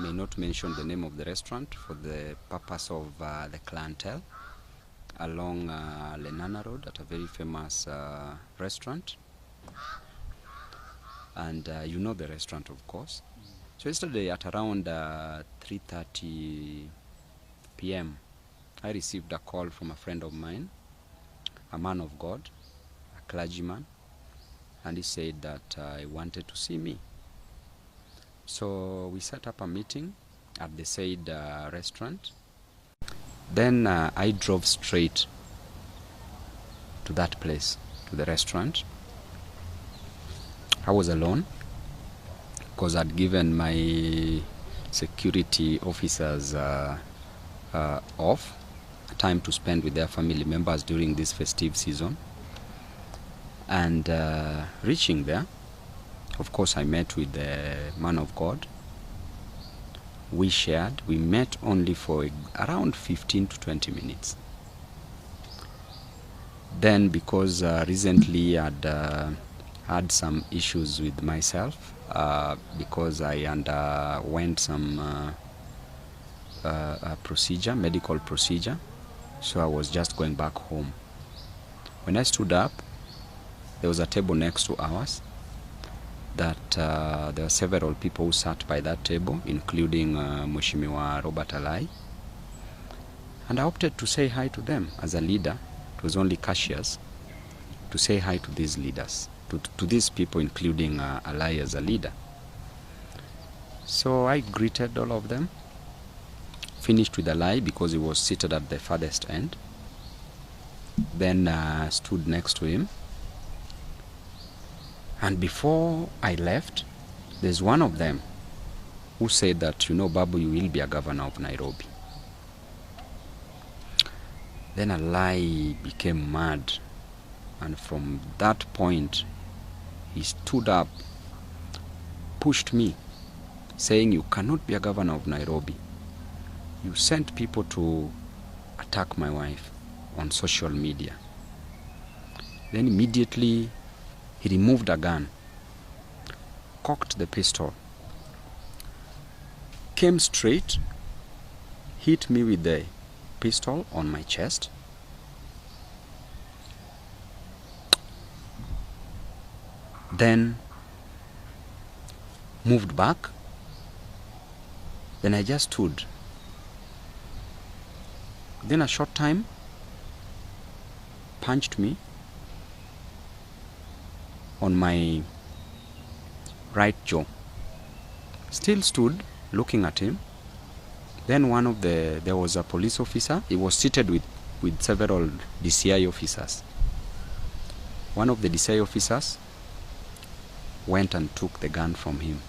may not mention the name of the restaurant for the purpose of the clientele, along Lenana Road at a very famous restaurant. And you know the restaurant, of course. So yesterday at around 3:30 p.m., I received a call from a friend of mine, a man of God, a clergyman, and he said that he wanted to see me. So we set up a meeting at the said restaurant. Then I drove straight to that place, to the restaurant. I was alone because I'd given my security officers off, time to spend with their family members during this festive season. And reaching there, of course, I met with the man of God. We shared. We met only for around 15 to 20 minutes. Then, because recently I'd had some issues with myself, because I underwent some medical procedure, so I was just going back home. When I stood up, there was a table next to ours that there were several people who sat by that table, including Mheshimiwa Robert Alai. And I opted to say hi to them as a leader. It was only cashiers, to say hi to these leaders, to these people, including Alai as a leader. So I greeted all of them, finished with Alai because he was seated at the farthest end. Then stood next to him. And before I left, there's one of them who said that, you know, Babu, you will be a governor of Nairobi. Then Alai became mad. And from that point, he stood up, pushed me, saying, you cannot be a governor of Nairobi. You sent people to attack my wife on social media. Then immediately, he removed a gun, cocked the pistol, came straight, hit me with the pistol on my chest. Then moved back. Then I just stood. Then a short time, punched me on my right jaw. Still stood looking at him. Then there was a police officer. He was seated with several DCI officers. One of the DCI officers went and took the gun from him.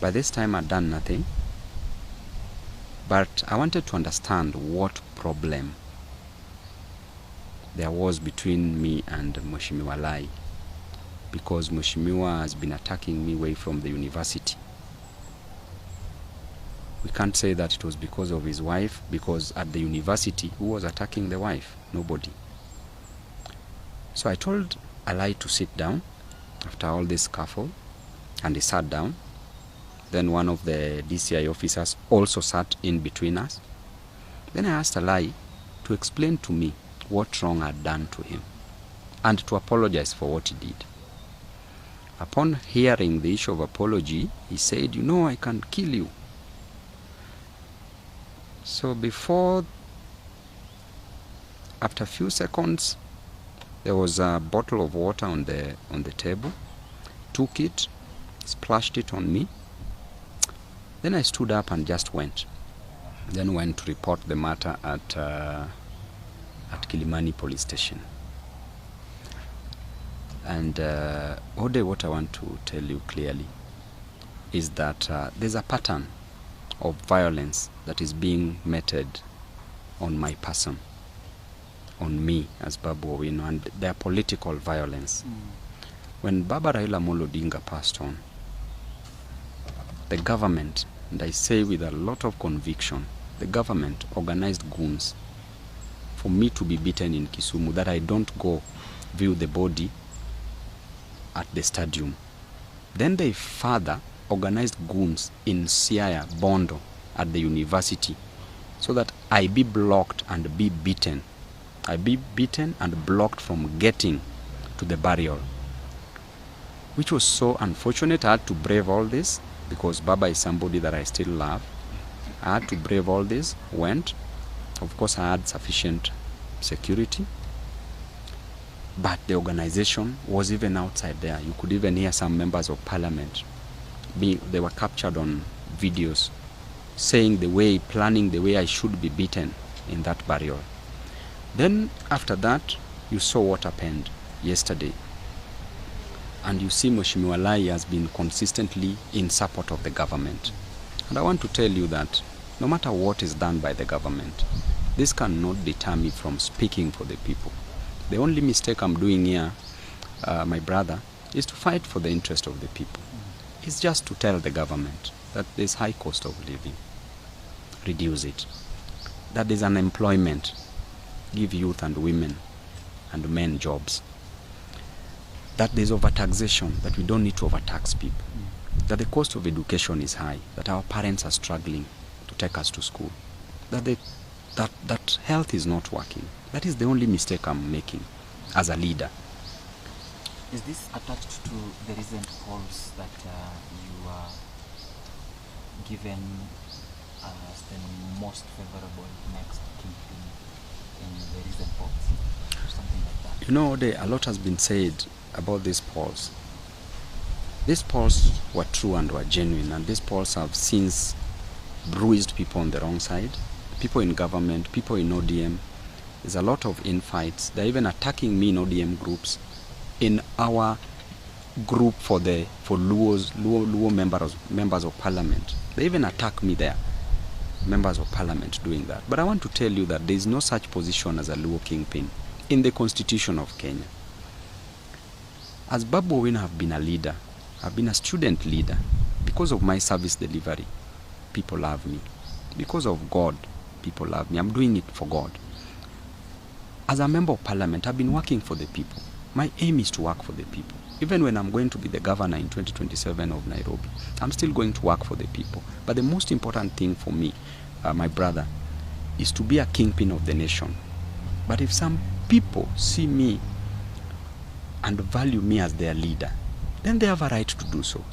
By this time I'd done nothing, but I wanted to understand what problem there was between me and Mheshimiwa Alai, because Mheshimiwa has been attacking me way from the university. We can't say that it was because of his wife, because at the university, who was attacking the wife? Nobody. So I told Alai to sit down after all this scuffle, and he sat down. Then one of the DCI officers also sat in between us. Then I asked Alai to explain to me what wrong I'd done to him and to apologize for what he did. Upon hearing the issue of apology, he said, you know, I can kill you. So after a few seconds, there was a bottle of water on the table. Took it, splashed it on me. Then I stood up and just went. Then went to report the matter at Kilimani police station. And Ode, what I want to tell you clearly is that there's a pattern of violence that is being meted on my person, on me as Babu Owino, and their political violence. When Baba Raila Amolo Odinga passed on, the government, and I say with a lot of conviction, the government organized goons for me to be beaten in Kisumu, that I don't go view the body at the stadium. Then they further organized goons in Siaya, Bondo, at the university, so that I be blocked and be beaten. I be beaten and blocked from getting to the burial, which was so unfortunate. I had to brave all this because Baba is somebody that I still love. I had to brave all this, went. Of course, I had sufficient security, but the organization was even outside there. You could even hear some members of parliament. They were captured on videos saying planning the way I should be beaten in that burial. Then after that, you saw what happened yesterday. And you see Mheshimiwa Alai has been consistently in support of the government. And I want to tell you that no matter what is done by the government, this cannot deter me from speaking for the people. The only mistake I'm doing here, my brother, is to fight for the interest of the people. It's just to tell the government that there's high cost of living, reduce it. That there's unemployment, give youth and women and men jobs. That there's overtaxation, that we don't need to overtax people. That the cost of education is high, that our parents are struggling to take us to school. That health is not working. That is the only mistake I'm making as a leader. Is this attached to the recent polls that you are given as the most favorable next kingpin in the recent polls, or something like that? You know, a lot has been said about these polls. These polls were true and were genuine, and these polls have since bruised people on the wrong side, people in government, people in ODM. There's a lot of infights. They're even attacking me in ODM groups. In our group for Luo members of parliament, they even attack me there, members of parliament doing that. But I want to tell you that there is no such position as a Luo kingpin in the constitution of Kenya. As Babu Owino, have been a leader, I've been a student leader. Because of my service delivery, people love me. Because of God, people love me. I'm doing it for God. As a member of parliament, I've been working for the people. My aim is to work for the people. Even when I'm going to be the governor in 2027 of Nairobi, I'm still going to work for the people. But the most important thing for me, my brother, is to be a kingpin of the nation. But if some people see me and value me as their leader, then they have a right to do so.